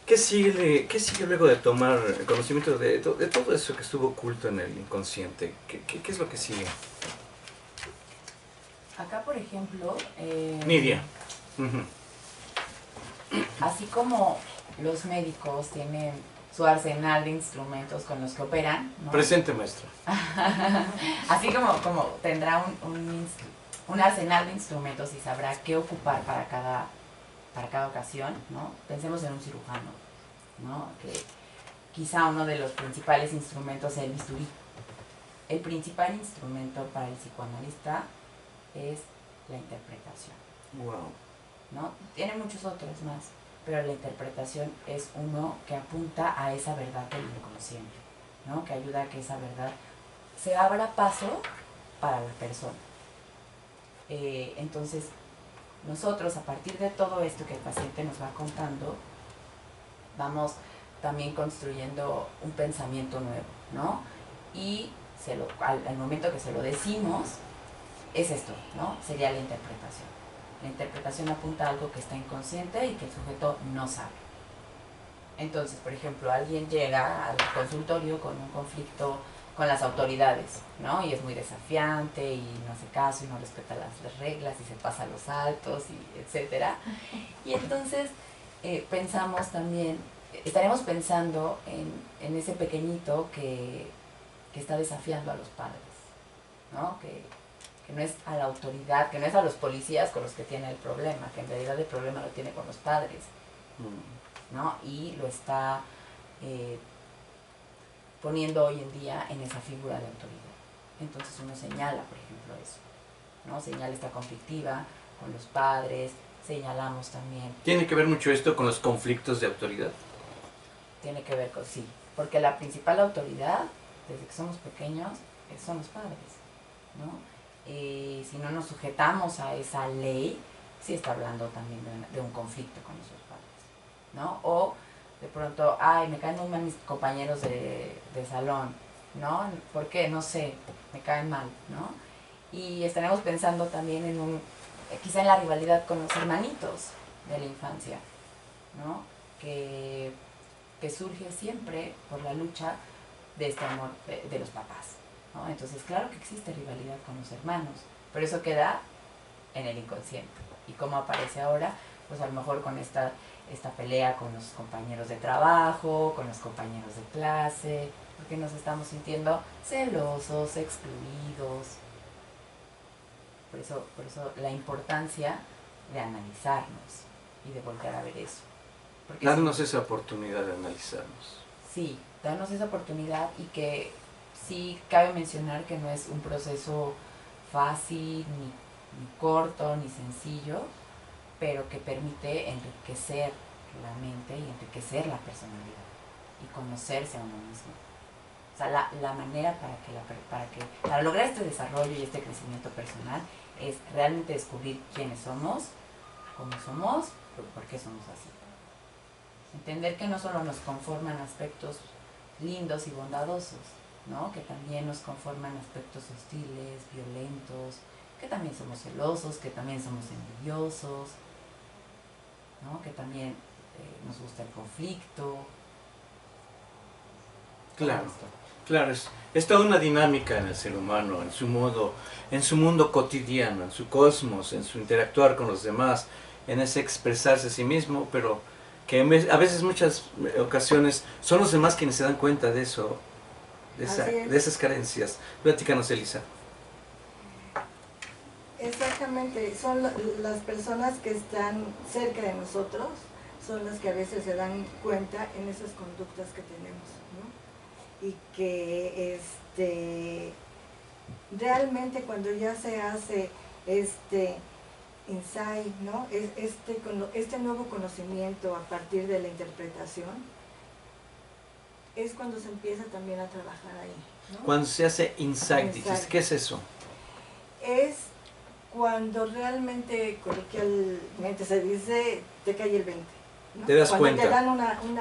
¿qué sigue luego de tomar conocimiento de todo eso que estuvo oculto en el inconsciente? ¿Qué es lo que sigue? Acá, por ejemplo... Nidia. Así como los médicos tienen su arsenal de instrumentos con los que operan, ¿no? Presente, maestra. Así como tendrá un arsenal de instrumentos y sabrá qué ocupar para cada ocasión, ¿no? Pensemos en un cirujano, ¿no? Que quizá uno de los principales instrumentos es el bisturí. El principal instrumento para el psicoanalista es la interpretación. Wow. ¿No? Tiene muchos otros más, pero la interpretación es uno que apunta a esa verdad del inconsciente, ¿no? Que ayuda a que esa verdad se abra paso para la persona. Entonces, nosotros, a partir de todo esto que el paciente nos va contando, vamos también construyendo un pensamiento nuevo, ¿no? Y al momento que se lo decimos, es esto, ¿no? Sería la interpretación. La interpretación apunta a algo que está inconsciente y que el sujeto no sabe. Entonces, por ejemplo, alguien llega al consultorio con un conflicto con las autoridades, ¿no? Y es muy desafiante y no hace caso y no respeta las reglas y se pasa a los altos, y etcétera. Y entonces estaremos pensando en ese pequeñito que está desafiando a los padres, ¿no? Que no es a la autoridad, que no es a los policías con los que tiene el problema, que en realidad el problema lo tiene con los padres, ¿no? Y lo está poniendo hoy en día en esa figura de autoridad. Entonces uno señala, por ejemplo, eso, ¿no? Señala esta conflictiva con los padres, señalamos también... ¿Tiene que ver mucho esto con los conflictos de autoridad? Tiene que ver con, sí, porque la principal autoridad, desde que somos pequeños, son los padres, ¿no? Si no nos sujetamos a esa ley, sí está hablando también de un conflicto con nuestros padres, ¿no? O de pronto, me caen muy mal mis compañeros de salón, ¿no? ¿Por qué? No sé, me caen mal, ¿no? Y estaremos pensando también quizá en la rivalidad con los hermanitos de la infancia, ¿no? Que surge siempre por la lucha de este amor de los papás, ¿no? Entonces, claro que existe rivalidad con los hermanos, pero eso queda en el inconsciente. ¿Y cómo aparece ahora? Pues a lo mejor con esta pelea con los compañeros de trabajo, con los compañeros de clase, porque nos estamos sintiendo celosos, excluidos. Por eso la importancia de analizarnos y de volver a ver eso. Porque darnos esa oportunidad de analizarnos. Sí, darnos esa oportunidad, y que sí cabe mencionar que no es un proceso fácil, ni corto, ni sencillo, pero que permite enriquecer la mente y enriquecer la personalidad y conocerse a uno mismo. O sea, la manera para lograr este desarrollo y este crecimiento personal es realmente descubrir quiénes somos, cómo somos, por qué somos así. Entender que no solo nos conforman aspectos lindos y bondadosos, ¿no? Que también nos conforman aspectos hostiles, violentos, que también somos celosos, que también somos envidiosos, ¿no? Que también nos gusta el conflicto. Claro, es toda una dinámica en el ser humano, en su mundo cotidiano, en su cosmos, en su interactuar con los demás, en ese expresarse a sí mismo, pero que a veces, muchas ocasiones, son los demás quienes se dan cuenta de eso, de esas carencias. Platícanos, Elisa. Exactamente, son las personas que están cerca de nosotros, son las que a veces se dan cuenta en esas conductas que tenemos, ¿no? Y que realmente cuando ya se hace insight, ¿no? Este nuevo conocimiento a partir de la interpretación, es cuando se empieza también a trabajar ahí, ¿no? Cuando se hace insight, dices, ¿qué es eso? Es cuando realmente, coloquialmente se dice, te cae el 20, ¿no? Te das Cuando cuenta. te dan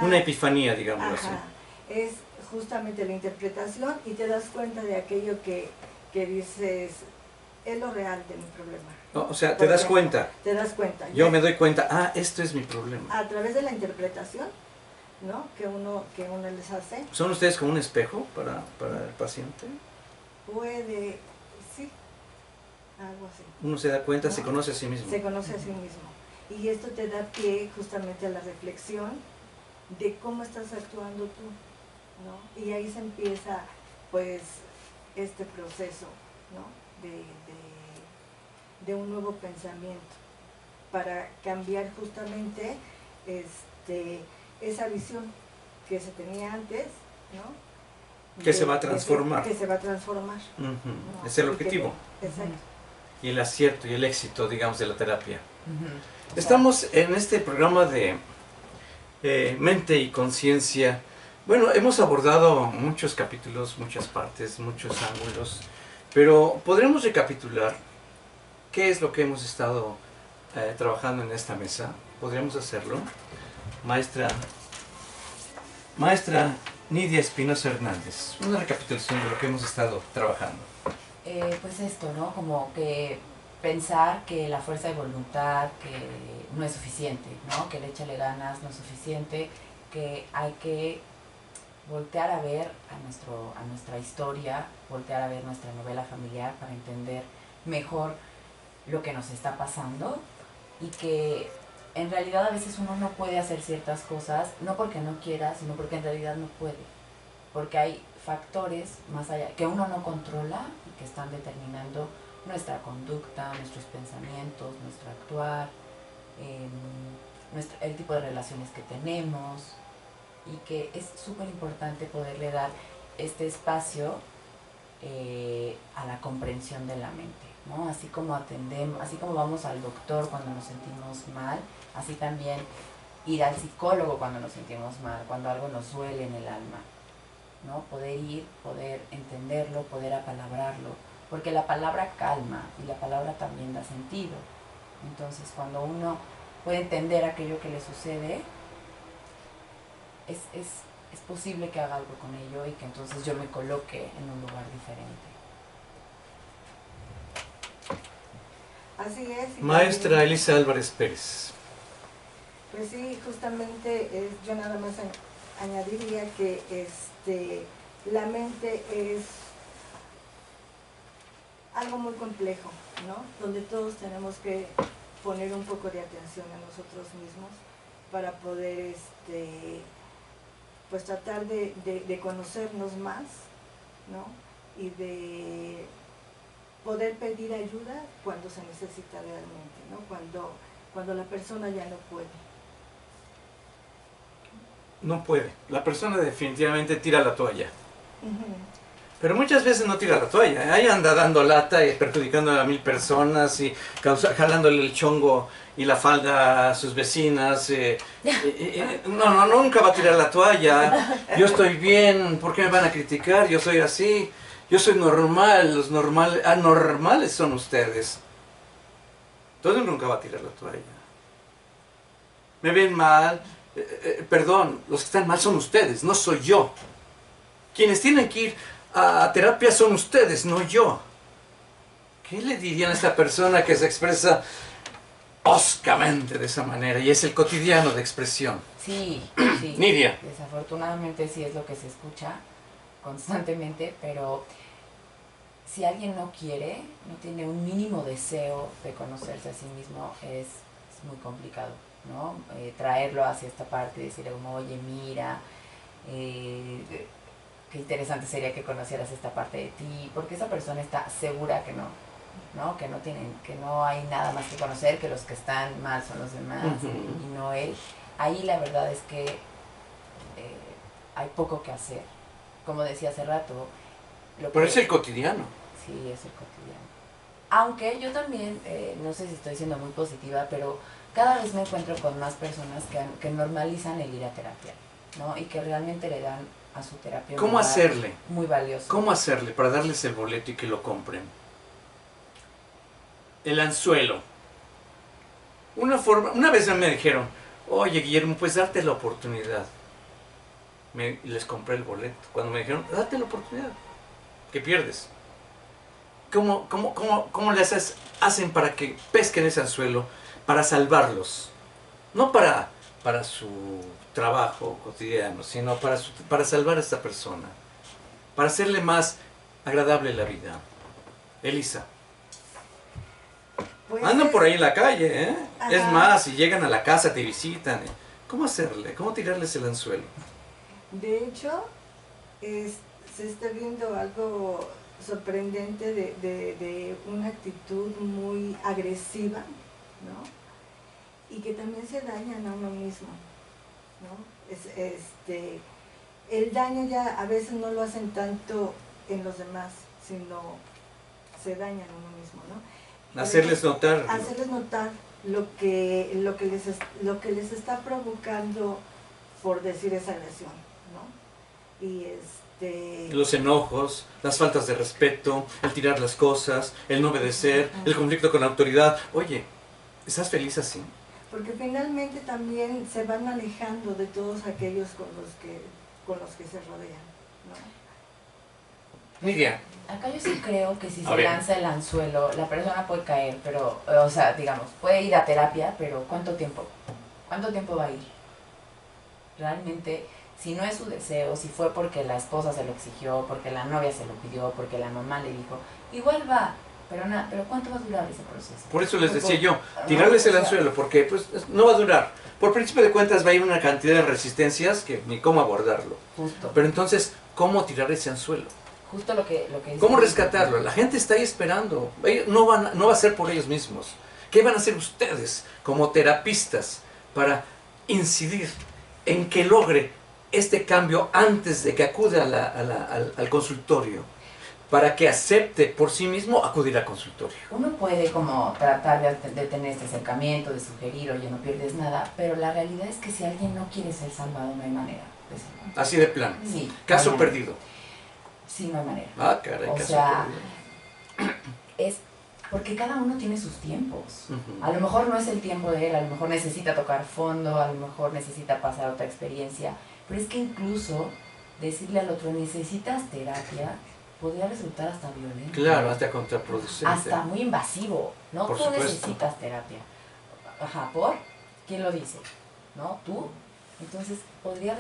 Una epifanía, digámoslo así. ajá, es justamente la interpretación y te das cuenta de aquello que dices, es lo real de mi problema. No, o sea, te das cuenta. Te das cuenta. Yo me doy cuenta, esto es mi problema. A través de la interpretación, ¿no? que uno les hace. ¿Son ustedes como un espejo para el paciente? Puede, sí, algo así. Uno se da cuenta, ¿no? se conoce a sí mismo. Se conoce a sí mismo. Y esto te da pie justamente a la reflexión de cómo estás actuando tú, ¿no? Y ahí se empieza, pues, este proceso, ¿no? de un nuevo pensamiento para cambiar justamente esa visión que se tenía antes, ¿no? Que se va a transformar. Que se va a transformar. ¿No? Es el objetivo. Exacto. Y el acierto y el éxito, digamos, de la terapia. Estamos en este programa de mente y conciencia. Bueno, hemos abordado muchos capítulos, muchas partes, muchos ángulos, pero podremos recapitular qué es lo que hemos estado trabajando en esta mesa. ¿Podríamos hacerlo? Maestra Nidia Espinosa Hernández, una recapitulación de lo que hemos estado trabajando. Pues esto, ¿no? Como que pensar que la fuerza de voluntad que no es suficiente, ¿no? Que el échale ganas no es suficiente, que hay que voltear a ver a nuestra historia, voltear a ver nuestra novela familiar para entender mejor lo que nos está pasando y que en realidad a veces uno no puede hacer ciertas cosas, no porque no quiera, sino porque en realidad no puede, porque hay factores más allá que uno no controla y que están determinando nuestra conducta, nuestros pensamientos, nuestro actuar, el tipo de relaciones que tenemos, y que es súper importante poderle dar este espacio a la comprensión de la mente, ¿no? Así como vamos al doctor cuando nos sentimos mal, así también ir al psicólogo cuando nos sentimos mal, cuando algo nos duele en el alma, ¿no? Poder ir, poder entenderlo, poder apalabrarlo, porque la palabra calma y la palabra también da sentido. Entonces, cuando uno puede entender aquello que le sucede, es posible que haga algo con ello y que entonces yo me coloque en un lugar diferente. Así es. Maestra Elisa Álvarez Pérez. Pues sí, justamente yo nada más añadiría que la mente es algo muy complejo, ¿no? Donde todos tenemos que poner un poco de atención a nosotros mismos para poder pues tratar de conocernos más, ¿no? Y de poder pedir ayuda cuando se necesita realmente, ¿no? Cuando la persona ya no puede. No puede. La persona definitivamente tira la toalla. Pero muchas veces no tira la toalla. Ahí anda dando lata y perjudicando a 1000 personas y jalándole el chongo y la falda a sus vecinas. No, nunca va a tirar la toalla. Yo estoy bien, ¿por qué me van a criticar? Yo soy así. Yo soy normal, los anormales son ustedes. Entonces nunca va a tirar la toalla. Me ven mal. Perdón, los que están mal son ustedes, no soy yo. Quienes tienen que ir a terapia son ustedes, no yo. ¿Qué le dirían a esta persona que se expresa oscamente de esa manera? Y es el cotidiano de expresión. Sí. Nidia. Desafortunadamente sí es lo que se escucha constantemente, pero si alguien no quiere, no tiene un mínimo deseo de conocerse a sí mismo, es muy complicado, ¿no? Traerlo hacia esta parte, decirle como, oye, mira, qué interesante sería que conocieras esta parte de ti, porque esa persona está segura que no, que no hay nada más que conocer, que los que están mal son los demás y no él. Ahí la verdad es que hay poco que hacer. Como decía hace rato. Pero es el cotidiano. Sí, es el cotidiano. Aunque yo también, no sé si estoy siendo muy positiva, pero cada vez me encuentro con más personas que normalizan el ir a terapia, ¿no? Y que realmente le dan a su terapia ¿Cómo hacerle? Muy valioso. ¿Cómo hacerle para darles el boleto y que lo compren? El anzuelo. Una vez me dijeron, Oye, Guillermo, pues darte la oportunidad. Y les compré el boleto. Cuando me dijeron, date la oportunidad, ¿qué pierdes? ¿Cómo les hacen para que pesquen ese anzuelo? Para salvarlos. No para su trabajo cotidiano, sino para salvar a esta persona. Para hacerle más agradable la vida. Elisa. Pues Andan por ahí en la calle, ¿eh? Ajá. Es más, si llegan a la casa, te visitan. ¿Cómo hacerle? ¿Cómo tirarles el anzuelo? De hecho, se está viendo algo sorprendente de una actitud muy agresiva, ¿no? Y que también se dañan a uno mismo, ¿no? El daño ya a veces no lo hacen tanto en los demás, sino se dañan a uno mismo, ¿no? Hacerles notar. Hacerles notar lo que les está provocando, por decir, esa agresión, ¿no? Y los enojos, las faltas de respeto, el tirar las cosas, el no obedecer, el conflicto con la autoridad. Oye, ¿estás feliz así? Porque finalmente también se van alejando de todos aquellos con los que se rodean, ¿no? Nidia. Acá yo sí creo que si A se ver. lanza el anzuelo, la persona puede caer, pero, o sea, digamos, puede ir a terapia, pero ¿cuánto tiempo? ¿Cuánto tiempo va a ir? Realmente, si no es su deseo, si fue porque la esposa se lo exigió, porque la novia se lo pidió, porque la mamá le dijo, igual va, pero ¿cuánto va a durar ese proceso? Por eso les decía yo, tirarles el anzuelo, porque pues no va a durar. Por principio de cuentas va a ir una cantidad de resistencias que ni cómo abordarlo. Justo. Pero entonces, ¿cómo tirar ese anzuelo? Justo lo que ¿Cómo rescatarlo? La gente está ahí esperando. Ellos no va a ser por ellos mismos. ¿Qué van a hacer ustedes como terapistas para incidir en que logre este cambio antes de que acude al consultorio? Para que acepte por sí mismo acudir al consultorio. Uno puede como tratar de tener este acercamiento, de sugerir, oye, no pierdes nada, pero la realidad es que si alguien no quiere ser salvado, no hay manera de ser. Así de plano. Sí. Caso perdido. Sí, no hay manera. Ah, caray, o caso sea, perdido. es porque cada uno tiene sus tiempos. Uh-huh. A lo mejor no es el tiempo de él, a lo mejor necesita tocar fondo, a lo mejor necesita pasar otra experiencia, pero es que incluso decirle al otro, necesitas terapia, podría resultar hasta violento. Claro, hasta contraproducente. Hasta muy invasivo, ¿no? Por Tú supuesto. necesitas terapia. Ajá, ¿por? ¿Quién lo dice? ¿No? ¿Tú? Entonces podría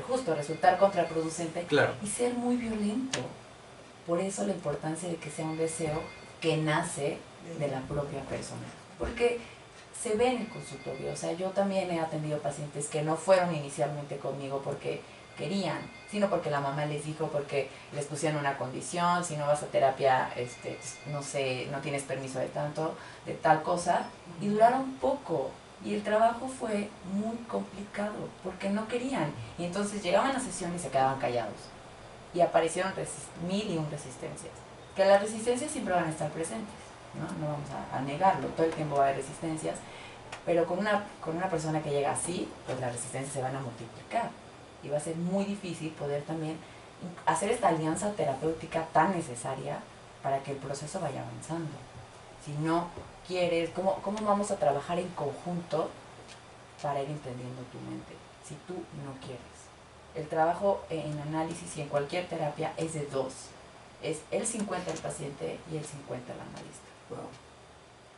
justo resultar contraproducente, claro, y ser muy violento. Por eso la importancia de que sea un deseo que nace de la propia persona. Porque se ve en el consultorio. O sea, yo también he atendido pacientes que no fueron inicialmente conmigo porque querían, sino porque la mamá les dijo, porque les pusieron una condición, si no vas a terapia, no sé, no tienes permiso de tal cosa, y duraron poco. Y el trabajo fue muy complicado, porque no querían. Y entonces llegaban a sesión y se quedaban callados. Y aparecieron 1001 resistencias. Que las resistencias siempre van a estar presentes, ¿no? No vamos a negarlo, todo el tiempo va a haber resistencias. Pero con una persona que llega así, pues las resistencias se van a multiplicar. Y va a ser muy difícil poder también hacer esta alianza terapéutica tan necesaria para que el proceso vaya avanzando. Si no quieres, ¿cómo vamos a trabajar en conjunto para ir entendiendo tu mente? Si tú no quieres. El trabajo en análisis y en cualquier terapia es de dos. Es el 50 el paciente y el 50 el analista. Wow.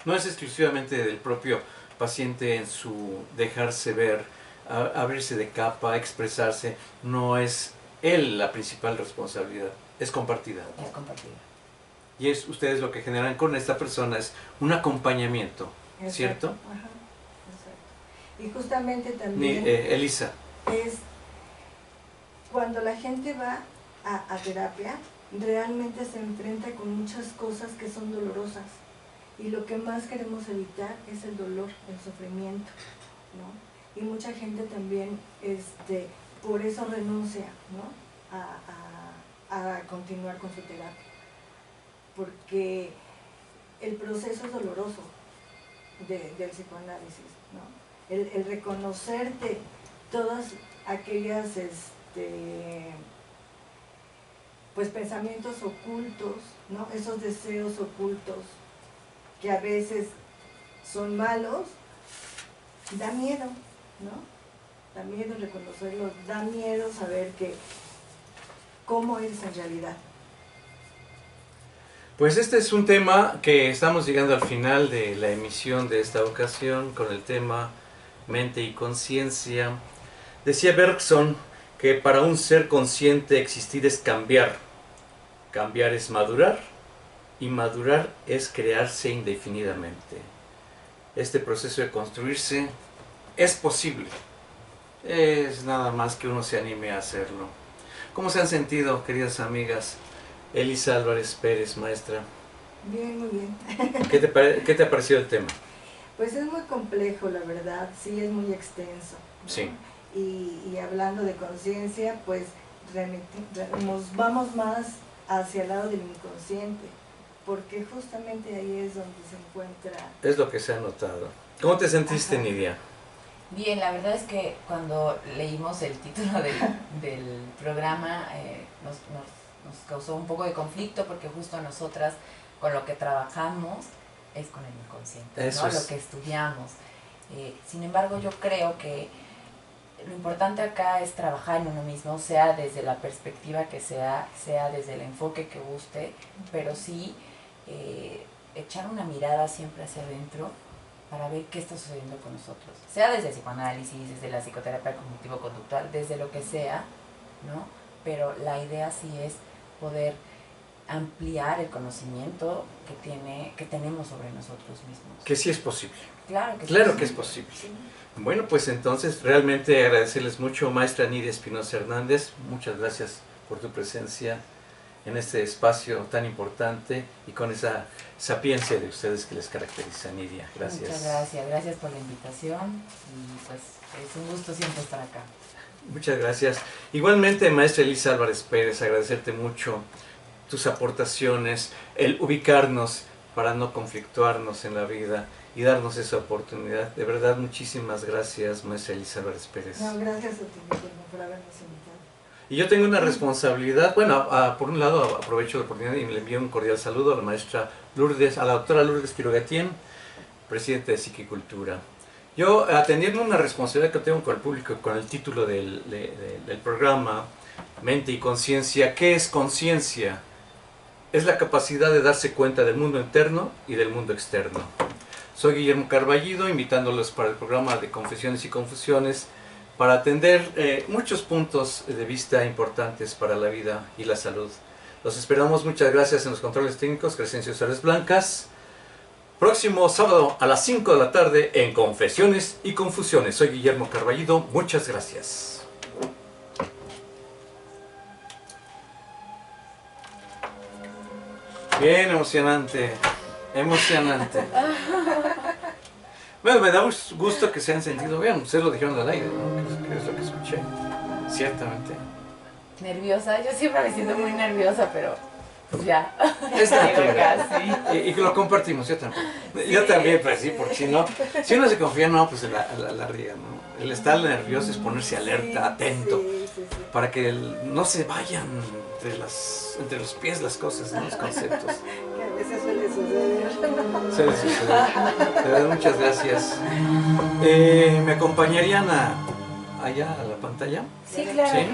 No es exclusivamente del propio paciente en su dejarse ver, abrirse de capa, expresarse. No es él la principal responsabilidad, es compartida. Es compartida. Y ustedes lo que generan con esta persona es un acompañamiento, Exacto. ¿cierto? Ajá, exacto. Y justamente también Elisa. es cuando la gente va a terapia, realmente se enfrenta con muchas cosas que son dolorosas. Y lo que más queremos evitar es el dolor, el sufrimiento, ¿no? Y mucha gente también por eso renuncia, ¿no? a continuar con su terapia. Porque el proceso es doloroso del psicoanálisis, ¿no? El reconocerte todas aquellas pues pensamientos ocultos, ¿no? Esos deseos ocultos que a veces son malos, da miedo, ¿no? Da miedo reconocerlo, da miedo saber que cómo eres en realidad. Pues este es un tema que estamos llegando al final de la emisión de esta ocasión con el tema mente y conciencia. Decía Bergson que para un ser consciente existir es cambiar. Cambiar es madurar y madurar es crearse indefinidamente. Este proceso de construirse es posible. Es nada más que uno se anime a hacerlo. ¿Cómo se han sentido, queridas amigas? Elisa Álvarez Pérez, maestra. Bien, muy bien. ¿Qué te ha parecido el tema? Pues es muy complejo, la verdad, sí, es muy extenso, ¿no? Sí. Y hablando de conciencia, pues nos vamos más hacia el lado del inconsciente, porque justamente ahí es donde se encuentra... Es lo que se ha notado. ¿Cómo te sentiste, Ajá. Nidia? Bien, la verdad es que cuando leímos el título del programa nos causó un poco de conflicto porque justo nosotras con lo que trabajamos es con el inconsciente, Eso ¿no? es. Lo que estudiamos. Sin embargo, yo creo que lo importante acá es trabajar en uno mismo, sea desde la perspectiva que sea desde el enfoque que guste, pero sí echar una mirada siempre hacia adentro para ver qué está sucediendo con nosotros, sea desde el psicoanálisis, desde la psicoterapia cognitivo-conductual, desde lo que sea, ¿no? Pero la idea sí es poder ampliar el conocimiento que tenemos sobre nosotros mismos. Que sí es posible. Claro que, Claro sí. que es posible. Sí. Bueno, pues entonces realmente agradecerles mucho, maestra Nidia Espinosa Hernández. Muchas gracias por tu presencia en este espacio tan importante y con esa sapiencia de ustedes que les caracteriza, Nidia. Gracias. Muchas gracias por la invitación y pues es un gusto siempre estar acá. Muchas gracias. Igualmente, maestra Elisa Álvarez Pérez, agradecerte mucho tus aportaciones, el ubicarnos para no conflictuarnos en la vida y darnos esa oportunidad. De verdad, muchísimas gracias, maestra Elisa Álvarez Pérez. No, gracias a ti, Guillermo, por habernos invitado. Y yo tengo una responsabilidad, bueno, por un lado aprovecho la oportunidad y le envío un cordial saludo a la maestra Lourdes, a la doctora Lourdes Quiroga-Etienne, presidenta de Psiquicultura. Yo, atendiendo una responsabilidad que tengo con el público, con el título del programa, Mente y Conciencia, ¿qué es conciencia? Es la capacidad de darse cuenta del mundo interno y del mundo externo. Soy Guillermo Carballido, invitándolos para el programa de Confesiones y Confusiones, para atender muchos puntos de vista importantes para la vida y la salud. Los esperamos, muchas gracias en los controles técnicos, Crescencio Suárez Blancas. Próximo sábado a las 5 de la tarde en Confesiones y Confusiones. Soy Guillermo Carballido, muchas gracias. Bien emocionante, emocionante. Bueno, me da gusto que se han sentido bien. Ustedes lo dijeron al aire, ¿no? Que es lo que escuché. Ciertamente. Nerviosa, yo siempre me siento muy nerviosa, pero pues ya. Es natural. Casi. Y que lo compartimos, yo también. Sí. Yo también, pues sí, porque si no, si uno se confía, no, pues la riega, ¿no? El estar nervioso es ponerse alerta, atento, Sí. para que no se vayan entre los pies las cosas, ¿no? Los conceptos. Que a veces suele suceder. Suele suceder. De verdad, muchas gracias. ¿Me acompañarían allá a la pantalla? Sí, claro. ¿Sí?